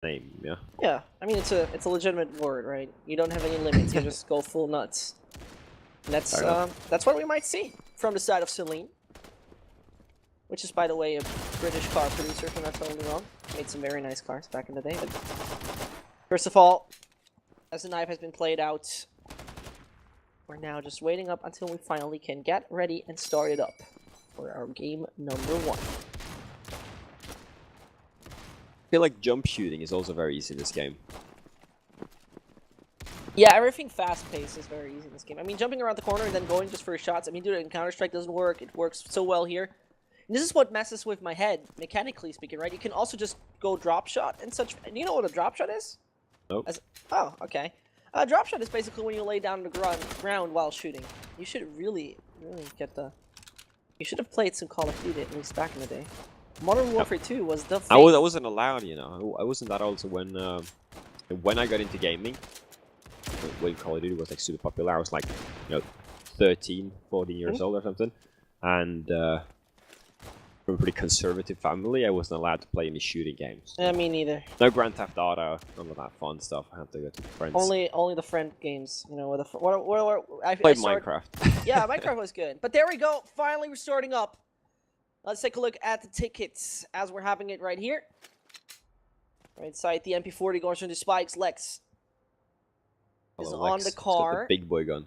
name, yeah. Yeah, I mean it's a legitimate word, right? You don't have any limits. You just go full nuts. And that's what we might see from the side of Celine, which is, by the way, a British car producer, if I'm not totally wrong. Made some very nice cars back in the day. But first of all, as the knife has been played out, we're now just waiting up until we finally can get ready and start it up for our game number 1. I feel like jump shooting is also very easy in this game. Yeah, everything fast-paced is very easy in this game. I mean, jumping around the corner and then going just for shots, I mean, dude, in Counter-Strike doesn't work. It works so well here. And this is what messes with my head, mechanically speaking, right? You can also just go drop shot and such. Do you know what a drop shot is? Nope. Oh, okay. A drop shot is basically when you lay down on the ground while shooting. You should really get the... You should have played some Call of Duty, at least back in the day. Modern Warfare 2 was the thing. I wasn't allowed, you know. I wasn't that old, so when I got into gaming, when Call of Duty was like super popular, I was like, 13, 14 years old or something. And from a pretty conservative family, I wasn't allowed to play any shooting games. Yeah, me neither. No Grand Theft Auto, none of that fun stuff. I had to go to friends. Only the friend games, you know. I played Minecraft. Yeah, Minecraft was good. But there we go. Finally, we're starting up. Let's take a look at the tickets as we're having it right here. Right side, the MP40 going through the spikes. Lex is on the car. The big boy gun.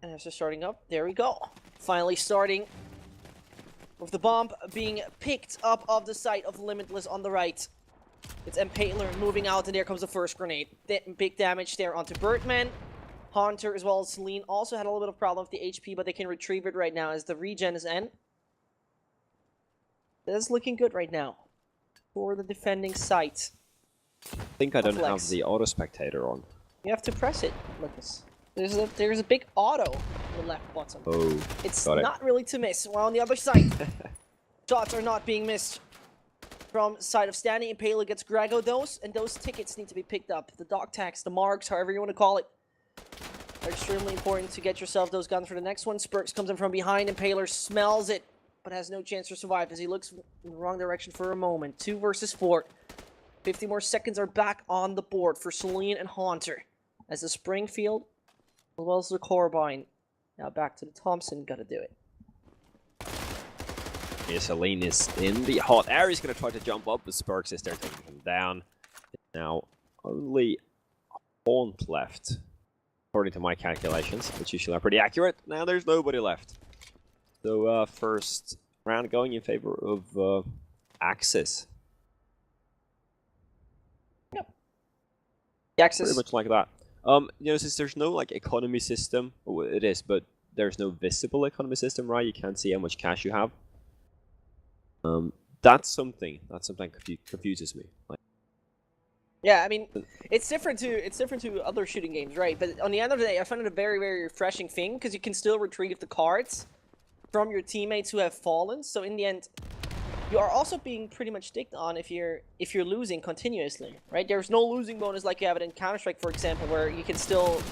And after starting up, there we go. Finally starting with the bomb being picked up off the site of Limitless on the right. It's Impaler moving out, and there comes the first grenade. Big damage there onto Birdman. Haunter as well as Celine also had a little bit of problem with the HP, but they can retrieve it right now as the regen is in. This is looking good right now for the defending site. I think I don't have the auto spectator on. You have to press it, Lucas. There's a big auto on the left bottom. Oh, it's not really to miss. While on the other side, shots are not being missed. From side of Stanley, Impaler gets Grego those, and those tickets need to be picked up. The dog tags, the marks, however you want to call it, are extremely important to get yourself those guns for the next one. Spurks comes in from behind, Impaler smells it, but has no chance to survive as he looks in the wrong direction for a moment. 2 versus 4. 50 more seconds are back on the board for Celine and Haunter. As the Springfield, as well as the Corbine. Now back to the Thompson, gotta do it. Yeah, Celine is in the hot air. He's going to try to jump up, but Spurks is there taking him down. Now, only Haunt left, according to my calculations, which usually are pretty accurate. Now there's nobody left. So, first round going in favor of Axis. Yep. The Axis. Pretty much like that. Since there's no, like, economy system, well, it is, but there's no visible economy system, right? You can't see how much cash you have. That's something confuses me. Like, yeah, I mean, it's different to other shooting games, right? But on the end of the day, I find it a very, very refreshing thing because you can still retrieve the cards from your teammates who have fallen. So in the end, you are also being pretty much dicked on if you're losing continuously, right? There's no losing bonus like you have it in Counter-Strike, for example, where you can still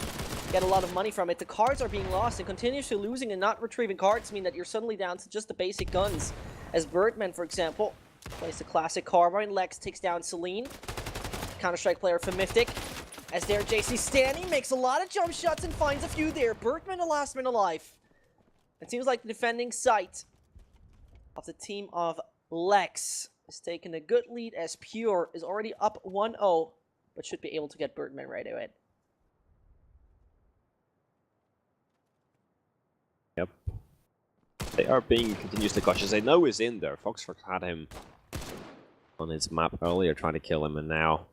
get a lot of money from it. The cards are being lost, and continuously losing and not retrieving cards mean that you're suddenly down to just the basic guns. As Birdman, for example, plays the classic Carbine. Lex takes down Celine. Counter-Strike player for Mythic. As there, JC Stanley makes a lot of jump shots and finds a few there. Birdman, the last man alive. It seems like the defending site of the team of Lex is taking a good lead as Pure is already up 1-0, but should be able to get Birdman right away. Yep. They are being continuously cautious. They know he's in there. Foxford had him on his map earlier, trying to kill him, and now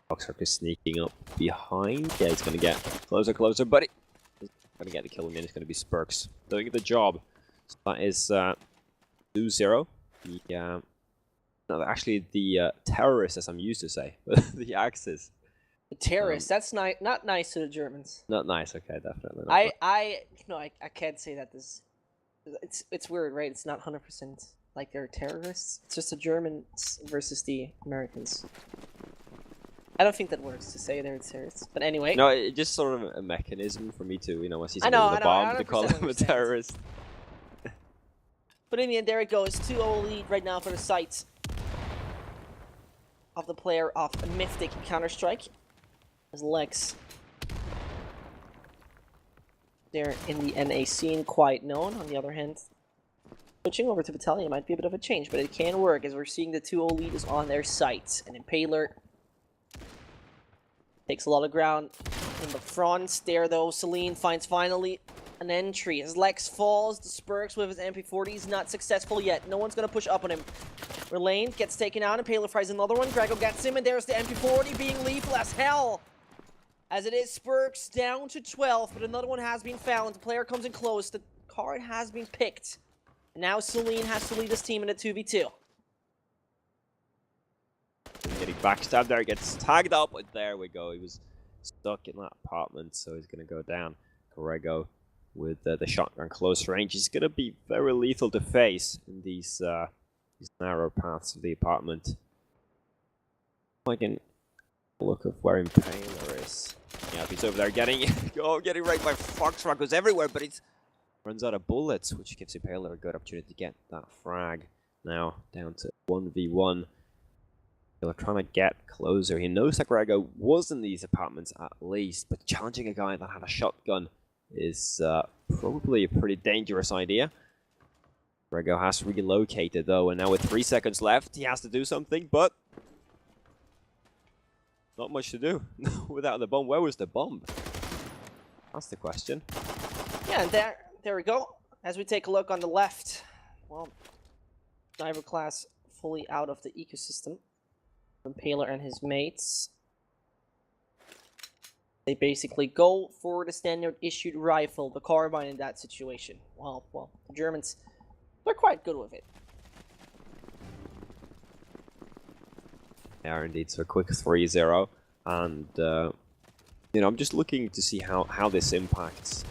Foxford is sneaking up behind. Yeah, he's going to get closer, buddy. He's going to get the kill, and it's going to be Spurks doing the job. So that is 2-0. Actually, the terrorists, as I'm used to say, the Axis. The terrorists. That's not nice to the Germans. Not nice. Okay, definitely. I can't say that. It's weird, right? It's not 100% like they're terrorists. It's just the Germans versus the Americans. I don't think that works to say they're terrorists. But anyway. No, it's just sort of a mechanism for me to, once he's on the bomb, to call him a terrorist. But in the end, there it goes. 2-0 lead right now for the site of the player of Mythic Counter-Strike. As Lex there in the NA scene, quite known. On the other hand, switching over to Battalion might be a bit of a change, but it can work as we're seeing the 2-0 lead is on their sights. And Impaler takes a lot of ground in the front. There though, Celine finds finally an entry as Lex falls. The Spurks with his MP40 is not successful yet. No one's gonna push up on him. Relane gets taken out and Impaler fries another one. Grego gets him and there's the MP40 being lethal as hell. As it is Spurks down to 12, but another one has been found. The player comes in close. The card has been picked. And now Celine has to lead his team in a 2v2. Getting backstabbed there, gets tagged up, and there we go. He was stuck in that apartment, so he's going to go down. Grego with the shotgun close range. He's going to be very lethal to face in these narrow paths of the apartment. I can look of where Impaler is. Yeah, he's over there getting right by Foxfrag goes everywhere, but it runs out of bullets, which gives Impaler a good opportunity to get that frag. Now down to 1v1. They're trying to get closer. He knows that Grego was in these apartments at least, but challenging a guy that had a shotgun is probably a pretty dangerous idea. Grego has relocated though, and now with 3 seconds left, he has to do something, but not much to do without the bomb. Where was the bomb? That's the question. Yeah, and there we go. As we take a look on the left, well, Sniper class fully out of the ecosystem. Impaler and his mates. They basically go for the standard issued rifle, the carbine in that situation. Well, the Germans, they're quite good with it. They are indeed, so a quick 3-0, and you know, I'm just looking to see how this impacts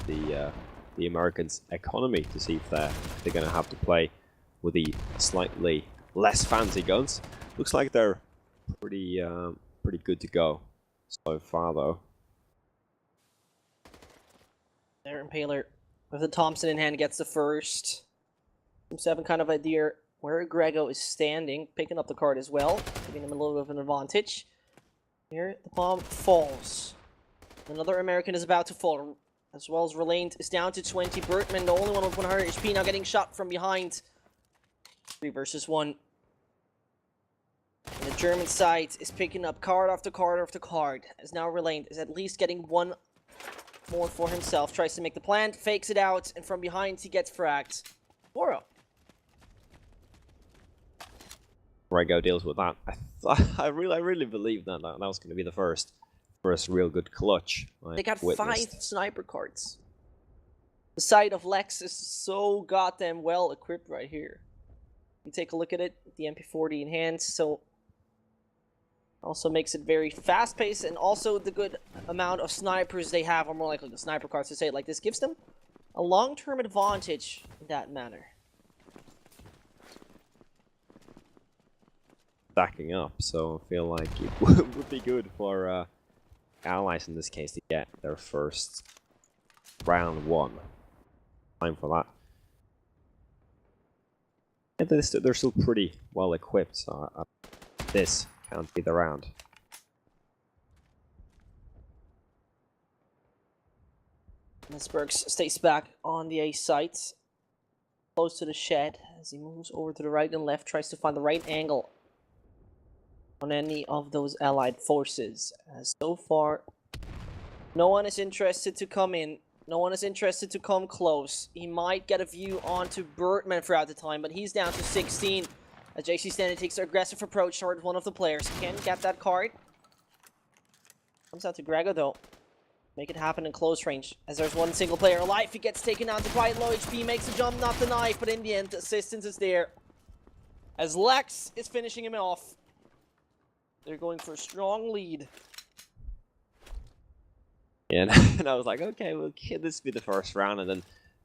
the Americans' economy, to see if they're going to have to play with the slightly less fancy guns. Looks like they're pretty good to go so far, though. There, Impaler with the Thompson in hand gets the first. Seems to have a kind of idea where Grego is standing, picking up the card as well, giving him a little bit of an advantage. Here, the bomb falls. Another American is about to fall, as well as Relane is down to 20. Bertman, the only one with 100 HP, now getting shot from behind. 3 versus 1. And the German side is picking up card after card after card, as now Relane is at least getting one more for himself. Tries to make the plant, fakes it out, and from behind he gets fragged. 4-0. Grego deals with that. I really believed that was going to be the first real good clutch. They got 5 sniper cards. The side of Lex is so goddamn well equipped right here. You take a look at it, the MP40 in hand, so also makes it very fast-paced, and also the good amount of snipers they have, or more likely the sniper cards to say it like this, gives them a long-term advantage in that manner. Stacking up, so I feel like it would be good for allies in this case to get their first round 1. Time for that. And they're still pretty well equipped, so this can't be the round. And Spurks stays back on the A site, close to the shed, as he moves over to the right and left, tries to find the right angle on any of those allied forces. As so far, no one is interested to come in. No one is interested to come close. He might get a view onto Bertman throughout the time, but he's down to 16. As JC Stanley takes an aggressive approach toward one of the players. Can get that card. Comes out to Grego though. Make it happen in close range. As there's one single player alive, he gets taken down to quite low HP, makes a jump, not the knife, but in the end, the assistance is there. As Lex is finishing him off. They're going for a strong lead. Yeah, and I was like, okay, well, can this be the first round? And then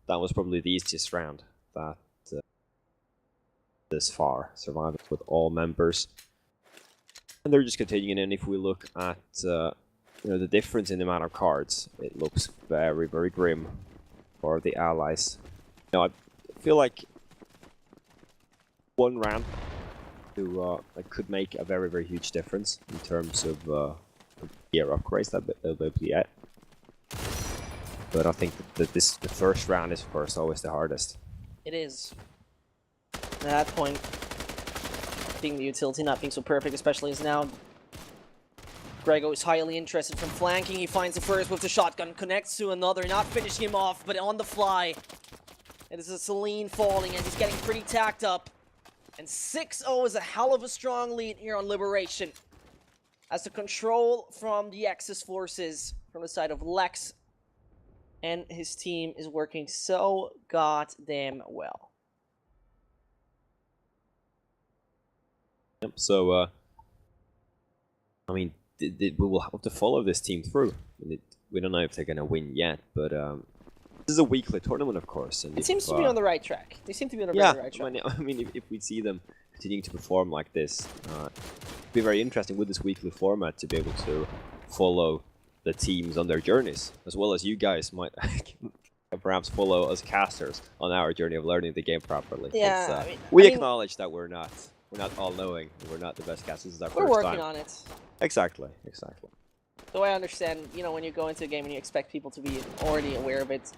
that was probably the easiest round that this far. Survived with all members. And they're just continuing, and if we look at you know, the difference in the amount of cards, it looks very, very grim for the allies. You know, I feel like one round to that could make a very, very huge difference in terms of gear upgrades that they'll be able to get. But I think that the first round is, of course, always the hardest. It is. At that point, being the utility not being so perfect, especially as now Grego is highly interested from flanking. He finds the first with the shotgun, connects to another, not finishing him off, but on the fly. It is a Celine falling as he's getting pretty tacked up. And 6-0 is a hell of a strong lead here on Liberation. As the control from the Axis forces from the side of Lex and his team is working so goddamn well. Yep, so, I mean, we will have to follow this team through. We don't know if they're going to win yet, but this is a weekly tournament, of course. And it seems to be on the right track. They seem to be on the right track. I mean, if we see them continuing to perform like this, it'd be very interesting with this weekly format to be able to follow the teams on their journeys, as well as you guys might perhaps follow us casters on our journey of learning the game properly. Yeah, we acknowledge that we're not all-knowing. We're not the best casters. This is our first time. We're working on it. Exactly. So I understand, you know, when you go into a game and you expect people to be already aware of it.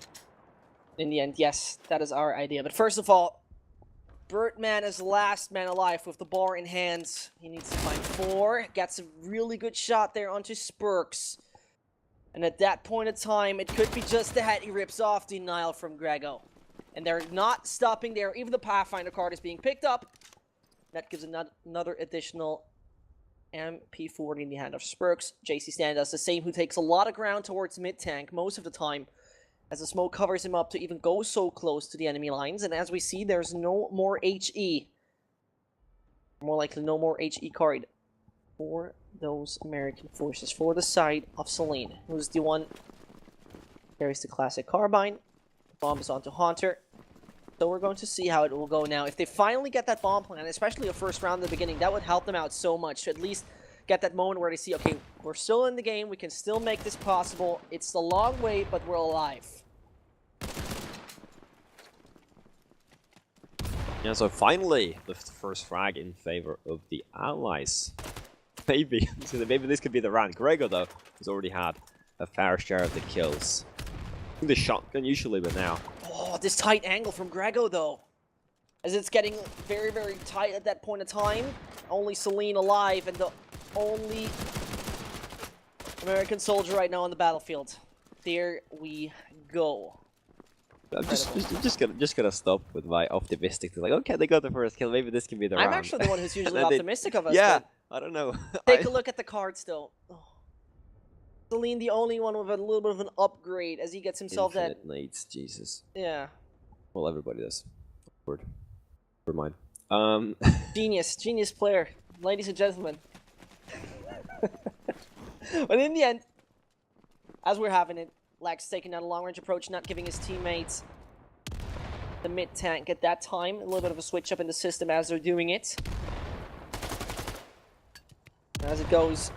In the end, yes, that is our idea. But first of all, Birdman is the last man alive with the bar in hands. He needs to find 4. Gets a really good shot there onto Spurks. And at that point in time, it could be just the head. He rips off Denial from Grego. And they're not stopping there. Even the Pathfinder card is being picked up. That gives another additional MP40 in the hand of Spurks. JC Stan does the same, who takes a lot of ground towards mid-tank most of the time, as the smoke covers him up to even go so close to the enemy lines. And as we see, there's no more HE. More likely, no more HE card for those American forces, for the side of Celine, who's the one carries the classic carbine. Bomb is onto Haunter. So we're going to see how it will go now. If they finally get that bomb plan, especially a first round at the beginning, that would help them out so much to at least get that moment where they see, okay, we're still in the game, we can still make this possible. It's a long way, but we're alive. Yeah, so finally, the first frag in favor of the Allies. Maybe this could be the round. Grego, though, has already had a fair share of the kills. The shotgun usually, but now. Oh, this tight angle from Grego, though. As it's getting very, very tight at that point of time. Only Celine alive and the only American soldier right now on the battlefield. There we go. I'm just gonna stop with my optimistic. Like, okay, they got the first kill. Maybe this can be the round. I'm actually the one who's usually optimistic of us. Yeah, I don't know. Take a look at the cards, though. Oh. Celine, the only one with a little bit of an upgrade as he gets himself Infinite needs, Jesus. Yeah. Well, everybody does. Word. Never mind. Genius player, ladies and gentlemen. But in the end, as we're having it, Lex taking that long-range approach, not giving his teammates the mid-tank at that time. A little bit of a switch up in the system as they're doing it. As it goes,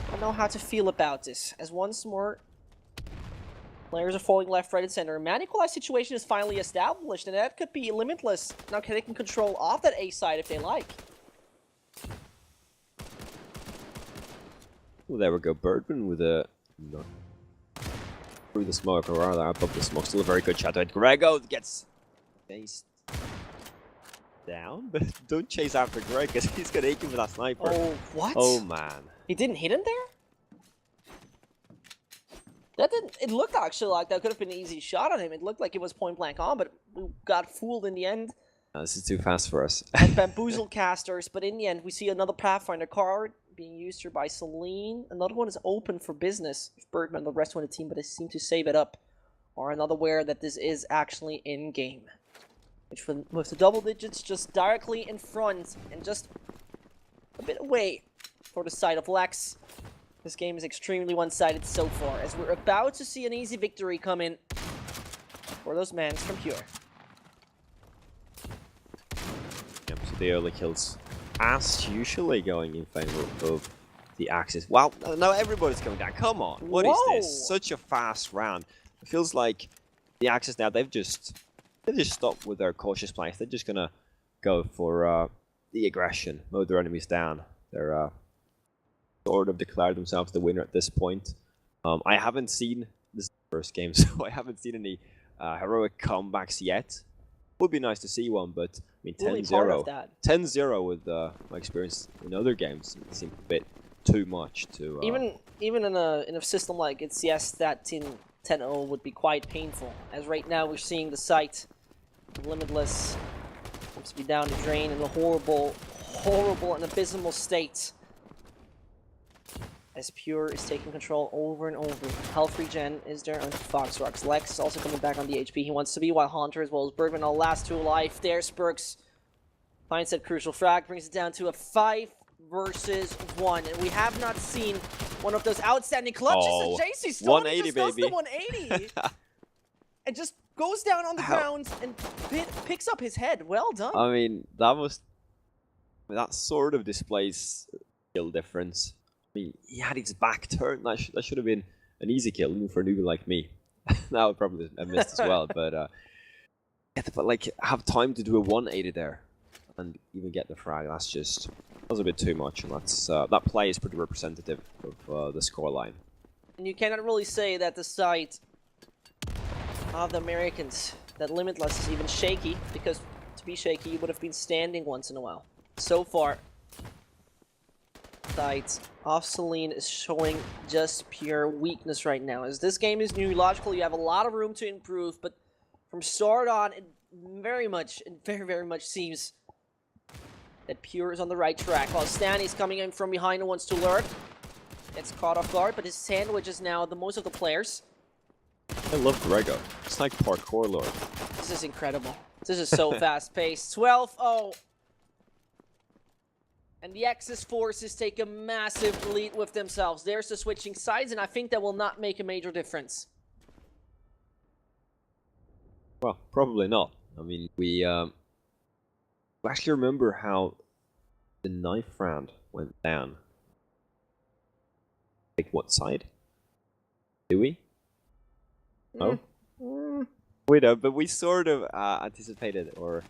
I don't know how to feel about this. As once more, players are falling left, right, and center. A man-equalized situation is finally established, and that could be Limitless. Now they can control off that A side if they like. Well, there we go. Birdman with a... No. Through the smoke, or rather above the smoke. Still a very good shot. Grego gets chased down, but don't chase after Greg, because he's going to hit you with that sniper. Oh, what? Oh, man. He didn't hit him there? That didn't... It looked actually like that could have been an easy shot on him. It looked like it was point blank on, but we got fooled in the end. No, this is too fast for us. And bamboozled casters, but in the end, we see another Pathfinder card being used here by Celine. Another one is open for business. Birdman and the rest of the team, but they seem to save it up. Or another aware that this is actually in-game. Which, with the double digits just directly in front and just a bit away for the side of Lex. This game is extremely one-sided so far, as we're about to see an easy victory come in for those mans from Pure. Yep, so the early kills, as usually, going in favor of the Axis. Wow, now everybody's going down. Come on, what is this? Such a fast round. It feels like the Axis now, they've just stopped with their cautious plays. They're just gonna go for the aggression, mow their enemies down. They're sort of declared themselves the winner at this point. I haven't seen this first game, so I haven't seen any heroic comebacks yet. Would be nice to see one, but I mean 10-0. 10-0 with my experience in other games, it seemed a bit too much to even in a system like CS, that 10-0 would be quite painful, as right now we're seeing the site Limitless seems to be down the drain in a horrible and abysmal state, as Pure is taking control over and over. Health regen is there on Foxrocks. Lex is also coming back on the HP he wants to be, while Hunter as well as Birdman all last two alive. There, Spurks finds that crucial frag, brings it down to a 5 versus 1, and we have not seen one of those outstanding clutches. Oh, JC Stone 180, just does baby. the 180 and just goes down on the ground and picks up his head. Well done. I mean, that sort of displays skill difference. I mean, he had his back turned. That should have been an easy kill, even for a newbie like me. That would probably have missed as well. But like, have time to do a 180 there, and even get the frag. That was a bit too much, and that play is pretty representative of the scoreline. And you cannot really say that the side of the Americans, that Limitless, is even shaky, because to be shaky, you would have been standing once in a while. So far, side of Celine is showing just pure weakness right now. As this game is new, logically you have a lot of room to improve, but from start on, it very much seems that Pure is on the right track, while Stanny's coming in from behind and wants to lurk. Gets caught off guard, but his sandwich is now the most of the players. I love Grego. It's like parkour lord. This is incredible. This is so fast-paced. 12-0. And the Axis forces take a massive lead with themselves. There's the switching sides, and I think that will not make a major difference. Well, probably not. I mean, we actually remember how the knife round went down. Like, what side? Do we? No? We don't, but we sort of anticipated, or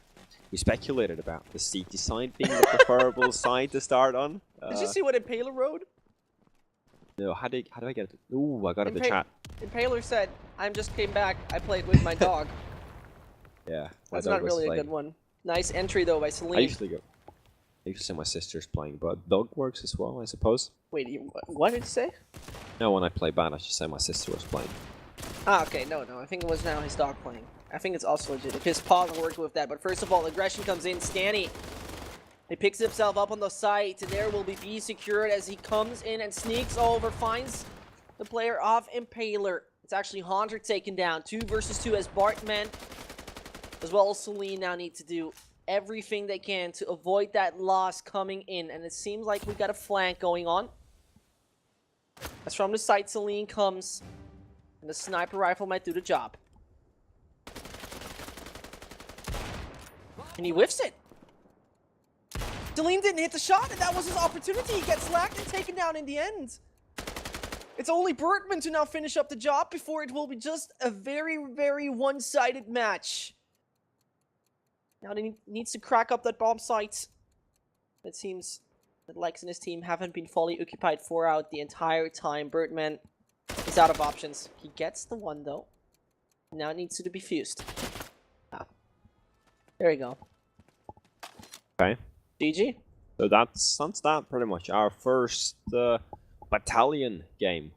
we speculated about the CT side being the preferable side to start on. Did you see what Impaler wrote? No, how do I get it? Ooh, I got it in the chat. Impaler said, "I just came back, I played with my dog." Yeah. That's not really a good one. Nice entry though by Celine. I usually say my sister's playing, but dog works as well, I suppose. Wait, what did you say? No, when I play bad, I should say my sister was playing. Ah, okay, no, I think it was now his dog playing. I think it's also legit. If his paw can work with that, but first of all, aggression comes in. Stanny, he picks himself up on the site, and there will be B secured as he comes in and sneaks over, finds the player of Impaler. It's actually Hunter taken down. 2 versus 2 as Bartman, as well as Celine, now need to do everything they can to avoid that loss coming in, and it seems like we got a flank going on. As from the site, Celine comes, and the sniper rifle might do the job. And he whiffs it. Celine didn't hit the shot, and that was his opportunity. He gets lagged and taken down in the end. It's only Bertman to now finish up the job before it will be just a very, very one-sided match. Now he needs to crack up that bomb site. It seems that Lex and his team haven't been fully occupied throughout the entire time. Birdman is out of options. He gets the one though. Now it needs to be fused. Ah. There we go. Okay. GG. So that's that pretty much. Our first Battalion game